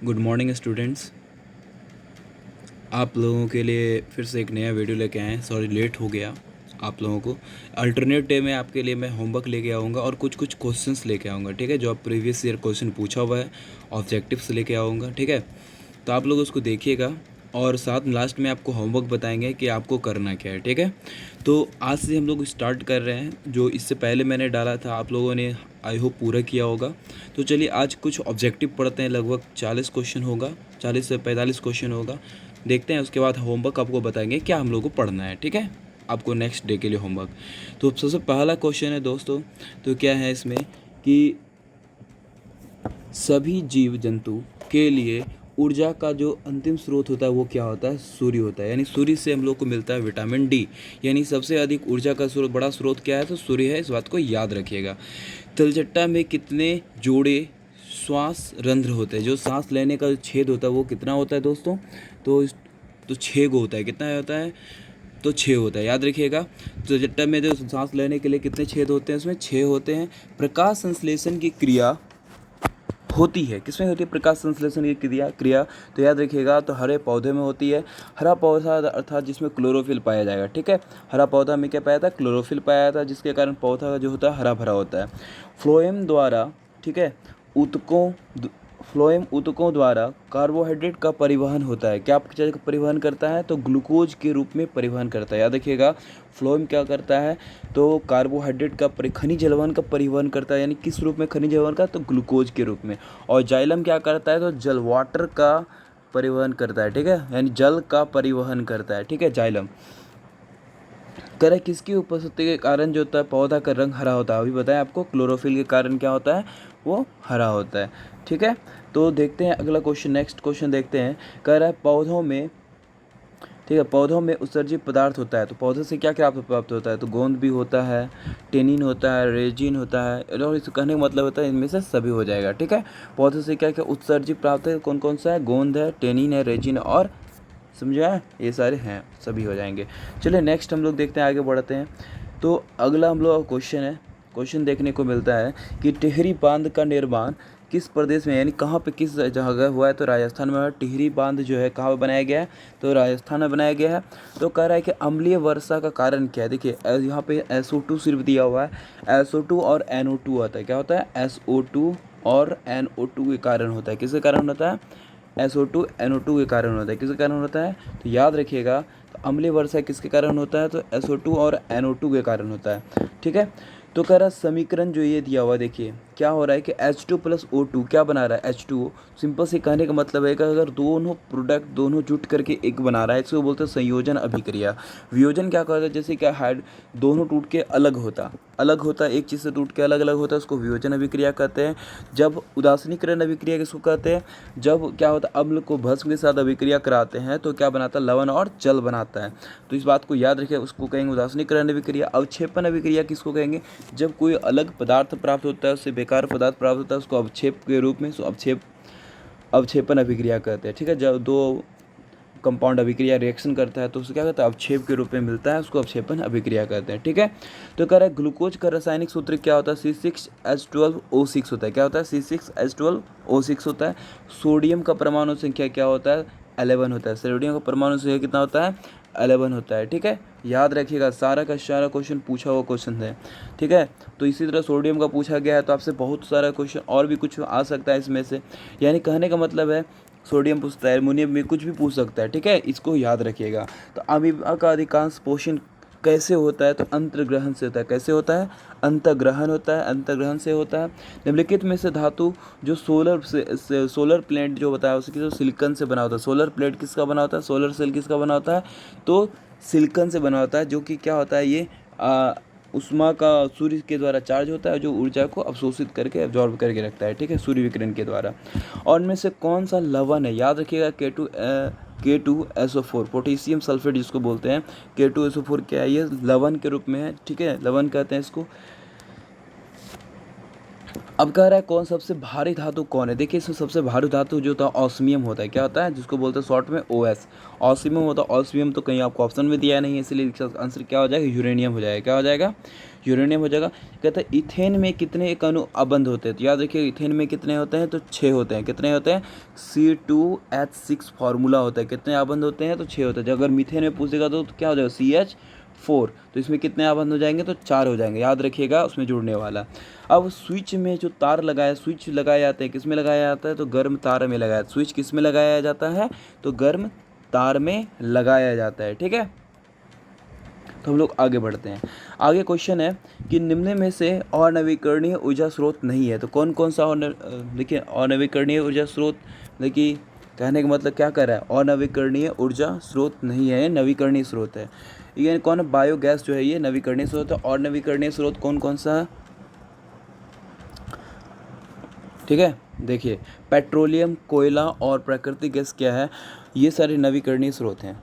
Good morning students. आप लोगों के लिए फिर से एक नया वीडियो लेके आए हैं। सॉरी लेट हो गया आप लोगों को। अल्टरनेट डे में आपके लिए मैं होमवर्क लेके आऊँगा और कुछ कुछ क्वेश्चंस लेके आऊँगा, ठीक है, जो आप प्रीवियस ईयर क्वेश्चन पूछा हुआ है, ऑब्जेक्टिव्स लेके आऊँगा, ठीक है। तो आप लोग उसको देखिएगा और साथ लास्ट में आपको होमवर्क बताएंगे कि आपको करना क्या है, ठीक है। तो आज से हम लोग स्टार्ट कर रहे हैं। जो इससे पहले मैंने डाला था आप लोगों ने आई होप पूरा किया होगा। तो चलिए आज कुछ ऑब्जेक्टिव पढ़ते हैं, लगभग 40 क्वेश्चन होगा, 40 से 45 क्वेश्चन होगा। देखते हैं, उसके बाद होमवर्क आपको बताएंगे क्या हम लोग को पढ़ना है, ठीक है, आपको नेक्स्ट डे के लिए होमवर्क। तो सबसे पहला क्वेश्चन है दोस्तों, तो क्या है इसमें कि सभी जीव जंतु के लिए ऊर्जा का जो अंतिम स्रोत होता है वो क्या होता है? सूर्य होता है। यानी सूर्य से हम लोग को मिलता है विटामिन डी। यानी सबसे अधिक ऊर्जा का स्रोत, बड़ा स्रोत क्या है? तो सूर्य है, इस बात को याद रखिएगा। तलचट्टा में कितने जोड़े श्वास रंध्र होते हैं? जो सांस लेने का जो छेद होता है वो कितना होता है दोस्तों? तो 6 गो होता है। कितना होता है? तो 6 होता है, याद रखिएगा। तो जट्टा में जो सांस लेने के लिए कितने छेद होते हैं? उसमें 6 होते हैं। प्रकाश संश्लेषण की क्रिया होती है किसमें होती है? प्रकाश संश्लेषण की क्रिया तो याद रखिएगा, तो हरे पौधे में होती है। हरा पौधा अर्थात जिसमें क्लोरोफिल पाया जाएगा, ठीक है। हरा पौधा में क्या पाया था? क्लोरोफिल पाया जाता है, जिसके कारण पौधा जो होता है हरा भरा होता है। फ्लोएम द्वारा, ठीक है, ऊतकों फ्लोएम ऊतकों द्वारा कार्बोहाइड्रेट का परिवहन होता है। क्या चीज़ का परिवहन करता है? तो ग्लूकोज के रूप में परिवहन करता है। याद रखिएगा, फ्लोएम क्या करता है? तो कार्बोहाइड्रेट का खनिज लवण का परिवहन करता है। यानी किस रूप में खनिज लवण का? तो ग्लूकोज के रूप में। और जाइलम क्या करता है? तो जल, वाटर का परिवहन करता है, ठीक है, यानी जल का परिवहन करता है, ठीक है, जाइलम। कह किसकी उपस्थिति के कारण जो होता है पौधा का रंग हरा होता है? अभी बताएं आपको, क्लोरोफिल के कारण क्या होता है? वो हरा होता है, ठीक है। तो देखते हैं अगला क्वेश्चन, नेक्स्ट क्वेश्चन देखते हैं। कह रहा है पौधों में, ठीक है, पौधों में उत्सर्जित पदार्थ होता है। तो पौधे से क्या क्या प्राप्त होता है? तो गोंद भी होता है, टेनिन होता है, रेजिन होता है, और इस कहने का मतलब होता है इनमें से सभी हो जाएगा, ठीक है। पौधे से क्या क्या उत्सर्जित प्राप्त है? कौन कौन सा है? गोंद है, टेनिन है, रेजिन और, समझा, ये सारे हैं, सभी हो जाएंगे। चलिए नेक्स्ट हम लोग देखते हैं, आगे बढ़ते हैं। तो अगला हम लोग क्वेश्चन है, क्वेश्चन देखने को मिलता है कि टिहरी बांध का निर्माण किस प्रदेश में, यानी कहाँ पे, किस जगह हुआ है? तो राजस्थान में है। टिहरी बांध जो है कहाँ पे बनाया गया है? तो राजस्थान में बनाया गया है। तो कह रहा है कि अम्लीय वर्षा का कारण क्या है? देखिए यहाँ पे SO2 सिर्फ दिया हुआ है। SO2 और NO2 आता है। क्या होता है? SO2 और NO2 के कारण होता है। किसके कारण होता है? SO2 NO2 के कारण होता है। किसके कारण होता है? तो याद रखिएगा, तो अम्लीय वर्षा किसके कारण होता है? तो SO2 और NO2 के कारण होता है, ठीक है। तो कह रहा समीकरण जो ये दिया हुआ, देखिए क्या हो रहा है कि H2 + O2 क्या बना रहा है? H2O। सिंपल से कहने का मतलब है कि अगर दोनों प्रोडक्ट दोनों जुट करके एक बना रहा है, इसको बोलते हैं संयोजन अभिक्रिया। वियोजन क्या कहता है? जैसे क्या हाइड दोनों टूट के अलग होता है, एक चीज़ से टूट के अलग अलग होता है, उसको वियोजन अभिक्रिया कहते हैं। जब उदासीनीकरण अभिक्रिया किसको कहते हैं? जब क्या होता है, अम्ल को भस्म के साथ अभिक्रिया कराते हैं तो क्या बनाता है? लवण और जल बनाता है। तो इस बात को याद रखिए, उसको कहेंगे उदासीनीकरण अभिक्रिया। अवक्षेपण अभिक्रिया किसको कहेंगे? जब कोई अलग पदार्थ प्राप्त होता है, उससे बेकार पदार्थ प्राप्त होता है, उसको अवक्षेप के रूप में, अवक्षेपण अभिक्रिया कहते हैं, ठीक है। जब दो कंपाउंड अभिक्रिया रिएक्शन करता है तो उसको क्या कहता है? अवक्षेप के रूप में मिलता है, उसको अवक्षेपण अभिक्रिया कहते हैं, ठीक है। तो कह रहा है ग्लूकोज का रासायनिक सूत्र क्या होता है? C6H12O6 होता है। क्या होता है? C6H12O6 होता है। सोडियम का परमाणु संख्या क्या होता है? 11 होता है। सोडियम का परमाणु संख्या कितना होता है? 11 होता है, ठीक है। याद रखिएगा, सारा का सारा क्वेश्चन पूछा हुआ क्वेश्चन है, ठीक है। तो इसी तरह सोडियम का पूछा गया है, तो आपसे बहुत सारा क्वेश्चन और भी कुछ आ सकता है इसमें से। यानी कहने का मतलब है सोडियम पूछता है, एल्युमिनियम में कुछ भी पूछ सकता है, ठीक है, इसको याद रखिएगा। तो अमीबा का अधिकांश पोषण कैसे होता है? तो अंतर्ग्रहण से होता है। कैसे होता है? अंतर्ग्रहण होता है, अंतर्ग्रहण से होता है। निम्नलिखित में से धातु जो सोलर प्लेट जो बताया उसकी जो सिलिकॉन से बना होता है। सोलर प्लेट किसका बना होता है? सोलर सेल किसका बना होता है? तो सिलिकॉन से बना होता है, जो कि क्या होता है? ये उष्मा का सूर्य के द्वारा चार्ज होता है, जो ऊर्जा को अवशोषित करके एब्जॉर्ब करके रखता है, ठीक है, सूर्य विकिरण के द्वारा। और इनमें से कौन सा लवण है? याद रखिएगा, K2SO4, पोटेशियम सल्फेट जिसको बोलते हैं। K2SO4 क्या है? ये लवण के रूप में है, ठीक है, लवण कहते हैं इसको। अब कह रहा है कौन सबसे भारी धातु कौन है। देखिए इसमें सबसे भारी धातु जो होता है ऑस्मियम होता है। क्या होता है, जिसको बोलते हैं शॉर्ट में ओएस, ऑस्मियम होता है। ऑस्मियम तो कहीं आपको ऑप्शन में दिया नहीं है, इसलिए इसका आंसर क्या हो जाएगा, यूरेनियम हो जाएगा। क्या हो जाएगा, यूरेनियम हो जाएगा। कहते हैं इथेन में कितने एक अणु अबंध होते हैं, तो याद रखिए इथेन में कितने होते हैं, तो 6 होते हैं। कितने होते हैं, C2H6 फार्मूला होता है। कितने अबंध होते हैं, तो 6 होते हैं। जब अगर मीथेन में पूछेगा तो क्या हो जाएगा, CH4, तो इसमें कितने आबंध हो जाएंगे, तो 4 हो जाएंगे। याद रखिएगा उसमें जुड़ने वाला। अब स्विच में जो तार लगाया, स्विच लगाए जाते हैं, किस में लगाया जाता है, तो गर्म तार में लगाया। स्विच किस में लगाया जाता है, तो गर्म तार में लगाया जाता है। ठीक है, तो हम लोग आगे बढ़ते हैं। आगे क्वेश्चन है कि निम्न में से अनवीकरणीय ऊर्जा स्रोत नहीं है, तो कौन कौन सा देखिए अनवीकरणीय ऊर्जा स्रोत, देखिए कहने का मतलब क्या कर रहा है, अनवीकरणीय ऊर्जा स्रोत नहीं है, नवीकरणीय स्रोत है। ये कौन, बायोगैस जो है ये नवीकरणीय स्रोत है। और नवीकरणीय स्रोत कौन कौन सा है, ठीक है। देखिए पेट्रोलियम, कोयला और प्राकृतिक गैस क्या है, ये सारे नवीकरणीय स्रोत हैं।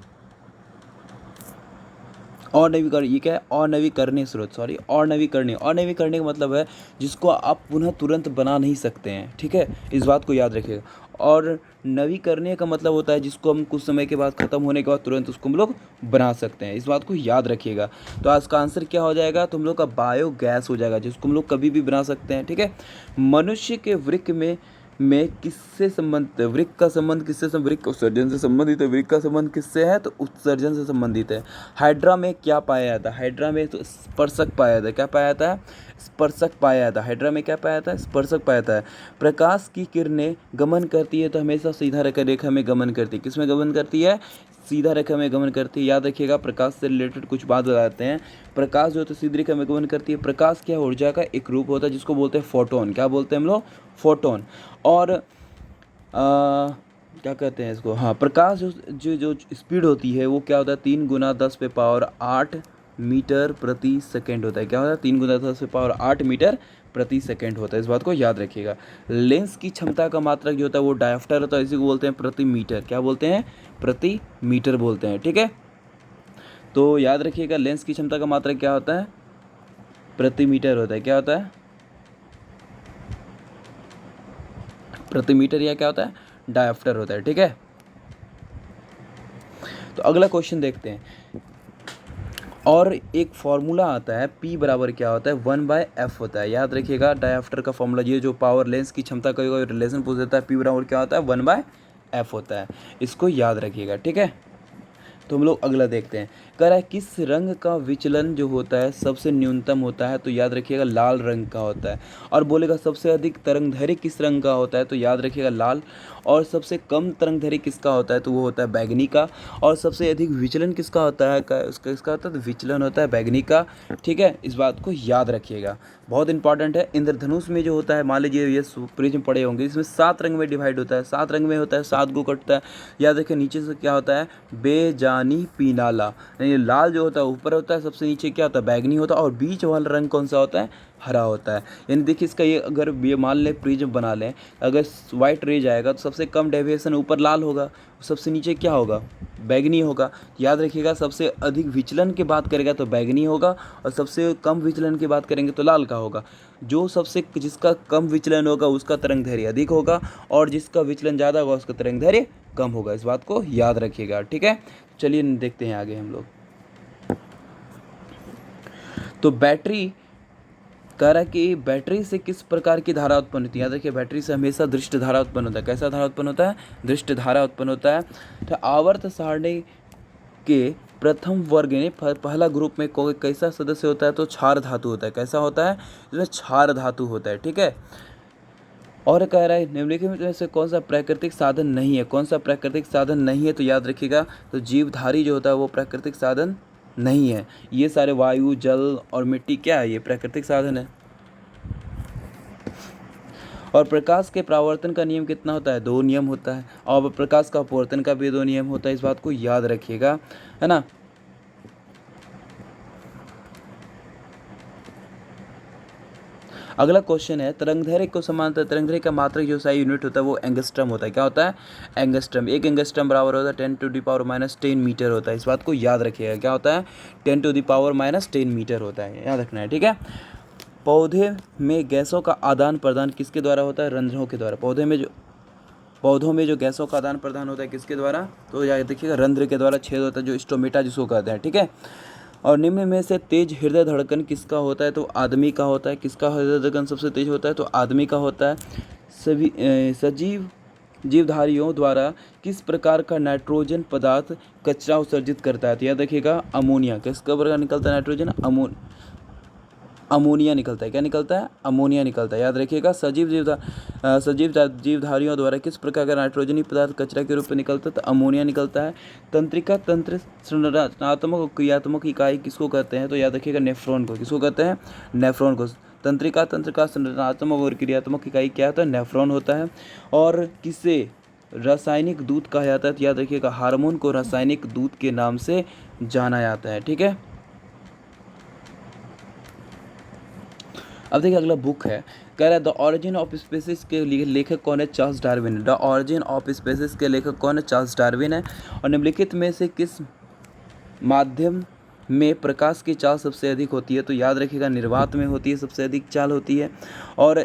अनवीकरणीय, ये क्या है, अनवीकरणीय स्रोत, सॉरी अनवीकरणीय। अनवीकरणीय का मतलब है जिसको आप पुनः तुरंत बना नहीं सकते हैं। ठीक है, इस बात को याद रखिएगा। और नवीकरणीय का मतलब होता है जिसको हम कुछ समय के बाद ख़त्म होने के बाद तुरंत उसको हम लोग बना सकते हैं। इस बात को याद रखिएगा। तो आज का आंसर क्या हो जाएगा, तुम लोग का बायोगैस हो जाएगा, जिसको हम लोग कभी भी बना सकते हैं। ठीक है, मनुष्य के वृक्क में किससे संबंधित है, वृक्क का संबंध किससे, वृक्क उत्सर्जन से संबंधित है। वृक्क का संबंध किससे है, तो उत्सर्जन से संबंधित है। हाइड्रा में क्या पाया जाता है, हाइड्रा में तो स्पर्शक पाया जाता है। क्या पाया जाता है, स्पर्शक पाया जाता है। हाइड्रा में क्या पाया जाता है, स्पर्शक पाया जाता है। प्रकाश की किरणें गमन करती है तो हमेशा सीधा रेखा में गमन करती है। किस में गमन करती है, सीधा रेखा में गमन करती है। याद रखिएगा, प्रकाश से रिलेटेड कुछ बात बताते हैं। प्रकाश जो होता है सीधी रेखा में गमन करती है। प्रकाश क्या, ऊर्जा का एक रूप होता है जिसको बोलते हैं फोटोन। क्या बोलते हैं हम लोग, फोटोन। और क्या कहते हैं इसको, हाँ, प्रकाश जो स्पीड होती है वो क्या होता है, 3 × 10⁸ मीटर प्रति सेकेंड होता है। क्या होता है, 3 × 10⁸ मीटर प्रति सेकेंड होता है। इस बात को याद रखिएगा। लेंस की क्षमता का मात्रक जो होता है वो डायफ्टर होता है, इसी को बोलते हैं प्रति मीटर। क्या बोलते हैं, प्रति मीटर बोलते हैं। ठीक है, तो याद रखिएगा लेंस की क्षमता का मात्रक क्या होता है, प्रति मीटर होता है। क्या होता है, प्रति मीटर, या क्या होता है, डायफ्टर होता है। ठीक है, तो अगला क्वेश्चन देखते हैं। और एक फॉर्मूला आता है P बराबर क्या होता है, 1/F होता है। याद रखिएगा डायफ्टर का फॉर्मूला, ये जो पावर लेंस की क्षमता का रिलेशन पूछ देता है, P बराबर क्या होता है, 1/F होता है। इसको याद रखिएगा। ठीक है, तो हम लोग अगला देखते हैं। कह रहा है किस रंग का विचलन जो होता है सबसे न्यूनतम होता है, तो याद रखिएगा लाल रंग का होता है। और बोलेगा सबसे अधिक तरंगधैर्य किस रंग का होता है, तो याद रखिएगा लाल। और सबसे कम तरंगधैर्य किसका होता है, तो वो होता है बैगनी का। और सबसे अधिक विचलन किसका होता है, उसका किसका होता है, तो विचलन होता है बैगनी का। ठीक है, इस बात को याद रखिएगा, बहुत इंपॉर्टेंट है। इंद्रधनुष में जो होता है, मान लीजिए ये प्रिज्म पड़े होंगे, इसमें 7 रंग में डिवाइड होता है। 7 रंग में होता है, 7 को कटता है। याद रखिए नीचे से क्या होता है, बेजानी पीनाला, यानी लाल जो होता है ऊपर होता है, सबसे नीचे क्या होता है, बैगनी होता है। और बीच वाला रंग कौन सा होता है, हरा होता है। यानी देखिए इसका ये अगर ये मान लें प्रिज्म बना लें, अगर वाइट रेज आएगा तो सबसे कम डेविएशन ऊपर लाल होगा, सबसे नीचे क्या होगा, बैगनी होगा। याद रखिएगा सबसे अधिक विचलन की बात करेगा तो बैगनी होगा, और सबसे कम विचलन की बात करेंगे तो लाल का होगा। जो सबसे जिसका कम विचलन होगा उसका तरंगधैर्य अधिक होगा, और जिसका विचलन ज़्यादा होगा उसका तरंगधैर्य कम होगा। इस बात को याद रखिएगा। ठीक है, चलिए देखते हैं आगे हम लोग। तो बैटरी कह रहा है कि बैटरी से किस प्रकार की धारा उत्पन्न होती है। याद रखिए बैटरी से हमेशा दृष्ट धारा उत्पन्न होता है। कैसा धारा उत्पन्न होता है, दृष्ट धारा उत्पन्न होता है। तो आवर्त सारणी के प्रथम वर्ग यानी पहला ग्रुप में कोई कैसा सदस्य होता है, तो क्षार धातु होता है। कैसा होता है, इसमें क्षार धातु होता है। ठीक है, और कह रहा है निम्नलिखित में से कौन सा प्राकृतिक साधन नहीं है। कौन सा प्राकृतिक साधन नहीं है, तो याद रखिएगा तो जीवधारी जो होता है वो प्राकृतिक साधन नहीं है। ये सारे वायु, जल और मिट्टी क्या है, ये प्राकृतिक साधन है। और प्रकाश के परावर्तन का नियम कितना होता है, 2 नियम होता है। और प्रकाश का अपवर्तन का भी 2 नियम होता है। इस बात को याद रखिएगा, है ना। अगला क्वेश्चन है तरंगधैर्य को समांतर तरंगधैर्य का मात्रक जो SI यूनिट होता है वो एंगस्ट्रम होता है। क्या होता है, एंगस्ट्रम। 1 एंगस्ट्रम बराबर होता है 10⁻⁻10 मीटर होता है। इस बात को याद रखिएगा, क्या होता है, 10⁻⁻10 मीटर होता है, याद रखना है। ठीक है, पौधे में गैसों का आदान प्रदान किसके द्वारा होता है? रंध्रों के द्वारा। पौधों में जो गैसों का आदान प्रदान होता है किसके द्वारा? तो याद देखिएगा रंध्र के द्वारा छेद होता है, जो स्टोमेटा जिसको कहते हैं, ठीक है। और निम्न में से तेज हृदय धड़कन किसका होता है? तो आदमी का होता है। किसका हृदय धड़कन सबसे तेज होता है? तो आदमी का होता है। सभी सजीव जीवधारियों द्वारा किस प्रकार का नाइट्रोजन पदार्थ कचरा उत्सर्जित करता है? तो याद देखिएगा अमोनिया। किसका प्रकार निकलता है नाइट्रोजन? अमोनिया निकलता है। क्या निकलता है? अमोनिया निकलता है। याद रखिएगा सजीव जीवधारियों द्वारा किस प्रकार का नाइट्रोजनी पदार्थ कचरा के रूप में निकलता है? तो अमोनिया निकलता है। तंत्रिका तंत्र संरचनात्मक और क्रियात्मक इकाई किसको कहते हैं? तो याद रखिएगा नेफ्रॉन को। किसको कहते हैं? नेफ्रॉन को। तंत्रिका तंत्र का संरचनात्मक और क्रियात्मक इकाई क्या होता है? नेफ्रॉन होता है। और किसे रासायनिक दूत कहा जाता है? तो याद रखिएगा हार्मोन को रासायनिक दूत के नाम से जाना जाता है, ठीक है। अब देखिए अगला बुक है, कह रहा है द ऑरिजिन ऑफ स्पीसीज के लेखक कौन है? चार्ल्स डार्विन है। द ऑरिजिन ऑफ स्पीसीज के लेखक कौन है? चार्ल्स डार्विन है। और निम्नलिखित में से किस माध्यम में प्रकाश की चाल सबसे अधिक होती है? तो याद रखिएगा निर्वात में होती है, सबसे अधिक चाल होती है। और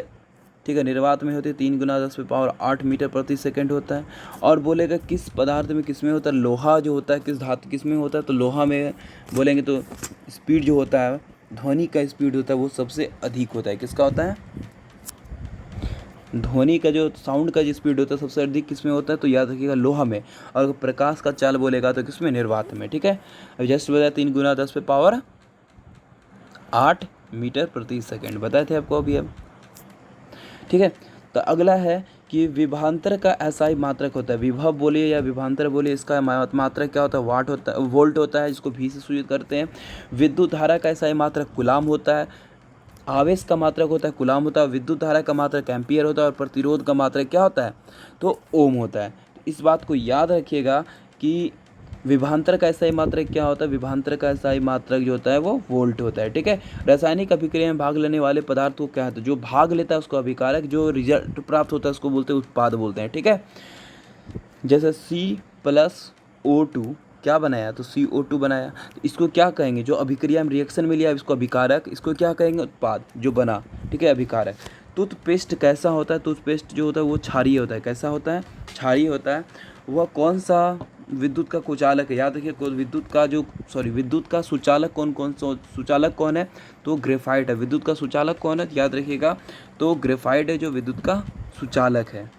ठीक है, निर्वात में होती है 3 × 10⁸ मीटर प्रति सेकंड होता है। और बोलेगा किस पदार्थ में किस में होता है? लोहा जो होता है किस धातु किस में होता है? तो लोहा में बोलेंगे तो स्पीड जो होता है, ध्वनि का स्पीड होता है वो सबसे अधिक होता है। किसका होता है? ध्वनि का जो साउंड का जो स्पीड होता है सबसे अधिक किस में होता है? तो याद रखिएगा लोहा में। और प्रकाश का चाल बोलेगा तो किस में? निर्वात में, ठीक है। अब जस्ट बताया 3 × 10⁸ मीटर प्रति सेकंड बताए थे आपको अभी अब, ठीक है। तो अगला है कि विभवांतर का एसआई मात्रक होता है। विभव बोलिए या विभवांतर बोलिए, इसका मात्रक क्या होता है? वाट होता है, वोल्ट होता है, जिसको भी से सूचित करते हैं। विद्युत धारा का एसआई मात्रक कूलाम होता है। आवेश का मात्रक होता है कूलाम होता है। विद्युत धारा का मात्रक एम्पियर होता है। और प्रतिरोध का मात्रक क्या होता है? तो ओम होता है। इस बात को याद रखिएगा कि विभवांतर का एसआई मात्रक क्या होता है? विभवांतर का एसआई मात्रक जो होता है वो वोल्ट होता है, ठीक है। रासायनिक अभिक्रिया में भाग लेने वाले पदार्थ को क्या होता है? जो भाग लेता है उसको अभिकारक, जो रिजल्ट प्राप्त होता है उसको बोलते हैं उत्पाद बोलते हैं, ठीक है। जैसे C+O2 क्या बनाया? तो CO2 बनाया। तो इसको क्या कहेंगे? जो अभिक्रिया में रिएक्शन में लिया इसको अभिकारक, इसको क्या कहेंगे? उत्पाद जो बना, ठीक है, अभिकारक। टूथपेस्ट कैसा होता है? टूथपेस्ट जो होता है वो क्षारीय होता है। कैसा होता है? क्षारीय होता है। वह कौन सा विद्युत का कुचालक है? याद रखिए विद्युत का सुचालक सुचालक कौन है? तो ग्रेफाइट है। विद्युत का सुचालक कौन है? याद रखिएगा तो ग्रेफाइट है जो विद्युत का सुचालक है।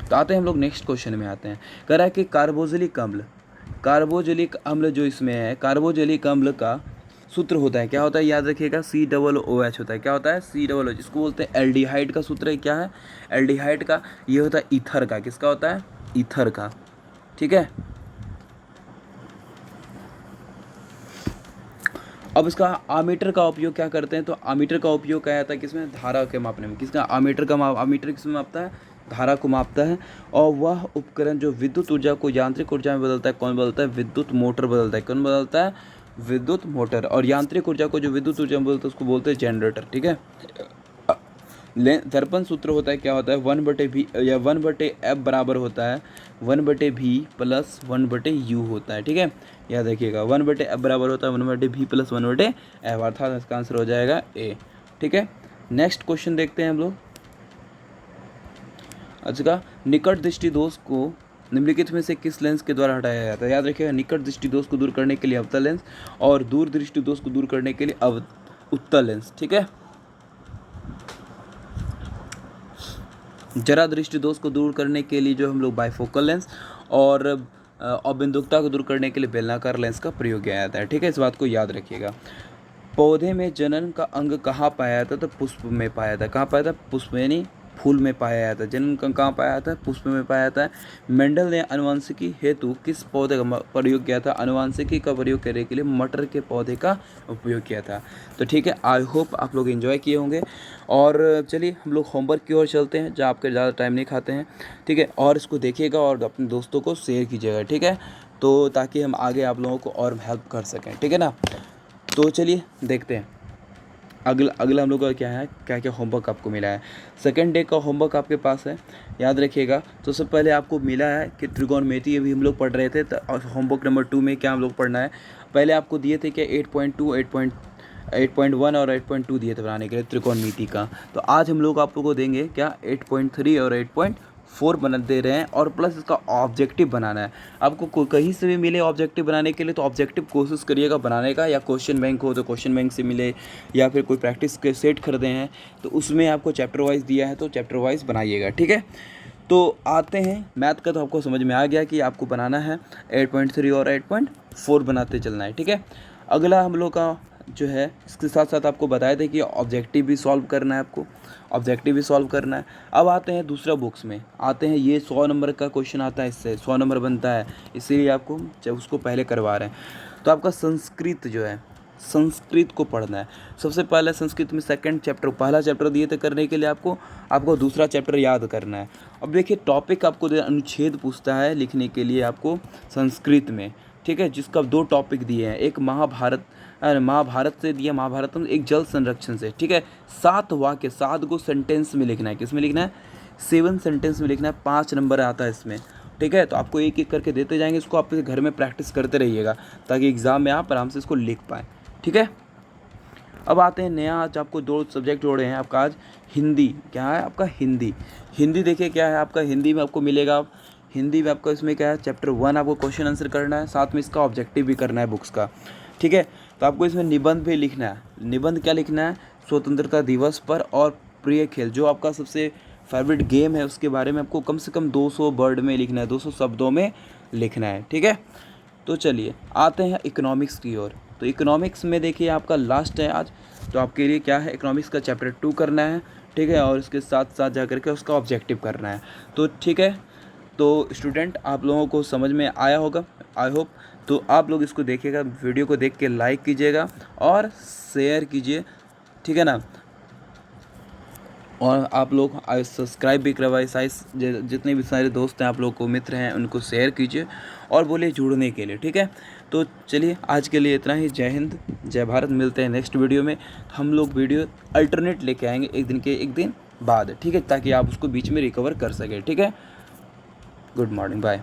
तो आते हैं हम लोग नेक्स्ट क्वेश्चन में आते हैं। कह रहा है कि कार्बोक्जिलिक अम्ल जो इसमें है, कार्बोक्जिलिक अम्ल का सूत्र होता है, क्या होता है? याद रखिएगा COOH होता है। क्या होता है? COOH। इसको बोलते हैं एल्डिहाइड का सूत्र है। क्या है? एल्डिहाइड का। ये होता है ईथर का। किसका होता है? ईथर का, ठीक है। अब इसका आमीटर का उपयोग क्या करते हैं? तो आमीटर का उपयोग क्या जाता है किसमें? धारा के मापने में। किसका? आमीटर किसमें मापता है? धारा को मापता है। और वह उपकरण जो विद्युत ऊर्जा को यांत्रिक ऊर्जा में बदलता है, कौन बदलता है? विद्युत मोटर बदलता है। कौन बदलता है? विद्युत मोटर। और यांत्रिक ऊर्जा को जो विद्युत ऊर्जा में बदलता है उसको बोलते हैं जनरेटर, ठीक है। दर्पण सूत्र होता है, क्या होता है? 1/v या 1/f बराबर होता है 1/v प्लस 1/u होता है, ठीक है। याद रखिएगा 1/f बराबर होता है 1/v प्लस 1/f, अर्थात इसका आंसर हो जाएगा ए, ठीक है। नेक्स्ट क्वेश्चन देखते हैं हम लोग। अच्छा, निकट दृष्टि दोष को निम्नलिखित में से किस लेंस के द्वारा हटाया जाता है? याद रखिएगा निकट दृष्टि दोष को दूर करने के लिए अवतल लेंस और दूर दृष्टि दोष को दूर करने के लिए उत्तल लेंस, ठीक है। जरा दृष्टि दोष को दूर करने के लिए जो हम लोग बाइफोकल लेंस और अबिंदुकता को दूर करने के लिए बेलनाकार लेंस का प्रयोग किया जाता है, ठीक है। इस बात को याद रखिएगा। पौधे में जनन का अंग कहाँ पाया जाता है? तो पुष्प में पाया जाता है। कहाँ पाया जाता है? पुष्प यानी फूल में पाया जाता है। जनन का कहाँ पाया जाता है? पुष्प में पाया जाता है। मेंडल ने आनुवंशिकी हेतु किस पौधे का प्रयोग किया था? आनुवंशिकी का प्रयोग करने के लिए मटर के पौधे का उपयोग किया था। तो ठीक है, आई होप आप लोग एंजॉय किए होंगे। और चलिए हम लोग होमवर्क की ओर चलते हैं, जहाँ आपके ज़्यादा टाइम नहीं खाते हैं, ठीक है। और इसको देखिएगा और अपने दोस्तों को शेयर कीजिएगा, ठीक है, तो ताकि हम आगे आप लोगों को और हेल्प कर सकें, ठीक है ना। तो चलिए देखते हैं। अगला अगला हम लोग का क्या है, क्या क्या होमवर्क आपको मिला है। सेकंड डे का होमवर्क आपके पास है, याद रखिएगा। तो सबसे पहले आपको मिला है कि त्रिकोणमिति अभी हम लोग पढ़ रहे थे, तो होमवर्क नंबर 2 में क्या हम लोग पढ़ना है। पहले आपको दिए थे कि 8.2, 8.1 और 8.2 दिए थे बनाने के लिए त्रिकोणमिति का। तो आज हम लोग आप लोगों को देंगे क्या 8.3 और 8.4 बना दे रहे हैं, और प्लस इसका ऑब्जेक्टिव बनाना है। आपको कहीं से भी मिले ऑब्जेक्टिव बनाने के लिए तो ऑब्जेक्टिव कोशिश करिएगा बनाने का, या क्वेश्चन बैंक हो तो क्वेश्चन बैंक से मिले, या फिर कोई प्रैक्टिस के सेट खरीदे हैं तो उसमें आपको चैप्टर वाइज दिया है तो चैप्टर वाइज बनाइएगा, ठीक है। तो आते हैं मैथ का, तो आपको समझ में आ गया कि आपको बनाना है 8.3 और 8.4 बनाते चलना है, ठीक है। अगला हम लोग का जो है, इसके साथ साथ आपको बताया था कि ऑब्जेक्टिव भी सॉल्व करना है, आपको ऑब्जेक्टिव भी सॉल्व करना है। अब आते हैं दूसरा बुक्स में, आते हैं ये 100 नंबर का क्वेश्चन आता है, इससे 100 नंबर बनता है, इसीलिए आपको जब उसको पहले करवा रहे हैं। तो आपका संस्कृत जो है, संस्कृत को पढ़ना है। सबसे पहले संस्कृत में सेकंड चैप्टर, पहला चैप्टर दिए थे करने के लिए आपको दूसरा चैप्टर याद करना है। अब देखिए टॉपिक आपको अनुच्छेद पूछता है लिखने के लिए आपको संस्कृत में, ठीक है, जिसका 2 टॉपिक दिए हैं, एक महाभारत से दिया, महाभारतम, एक जल संरक्षण से, ठीक है। 7 वाक्य, 7 को सेंटेंस में लिखना है, किस में लिखना है, 7 सेंटेंस में लिखना है, 5 नंबर आता है इसमें, ठीक है। तो आपको एक एक करके देते जाएंगे, इसको आप घर में प्रैक्टिस करते रहिएगा ताकि एग्ज़ाम में आप आराम से इसको लिख पाएँ, ठीक है। अब आते हैं नया, आज आपको 2 सब्जेक्ट जोड़े हैं आपका आज। हिंदी, क्या है आपका हिंदी। हिंदी देखिए क्या है आपका, हिंदी में आपको मिलेगा, हिंदी में आपको इसमें क्या है, चैप्टर 1 आपको क्वेश्चन आंसर करना है, साथ में इसका ऑब्जेक्टिव भी करना है बुक्स का, ठीक है। तो आपको इसमें निबंध भी लिखना है। निबंध क्या लिखना है, स्वतंत्रता दिवस पर और प्रिय खेल, जो आपका सबसे फेवरेट गेम है उसके बारे में आपको कम से कम 200 वर्ड में लिखना है, 200 शब्दों में लिखना है, ठीक है। तो चलिए आते हैं इकोनॉमिक्स की ओर। तो इकोनॉमिक्स में देखिए आपका लास्ट है आज, तो आपके लिए क्या है, इकोनॉमिक्स का चैप्टर 2 करना है, ठीक है, और इसके साथ साथ जा करके उसका ऑब्जेक्टिव करना है। तो ठीक है, तो स्टूडेंट आप लोगों को समझ में आया होगा, आई होप। तो आप लोग इसको देखिएगा, वीडियो को देख के लाइक कीजिएगा और शेयर कीजिए, ठीक है ना। और आप लोग सब्सक्राइब भी करवाइए, जितने भी सारे दोस्त हैं आप लोग को, मित्र हैं, उनको शेयर कीजिए और बोलिए जुड़ने के लिए, ठीक है। तो चलिए आज के लिए इतना ही। जय हिंद, जय भारत। मिलते हैं नेक्स्ट वीडियो में। हम लोग वीडियो अल्टरनेट लेके आएंगे एक दिन बाद, ठीक है, ताकि आप उसको बीच में रिकवर कर सकें, ठीक है। Good morning, bye.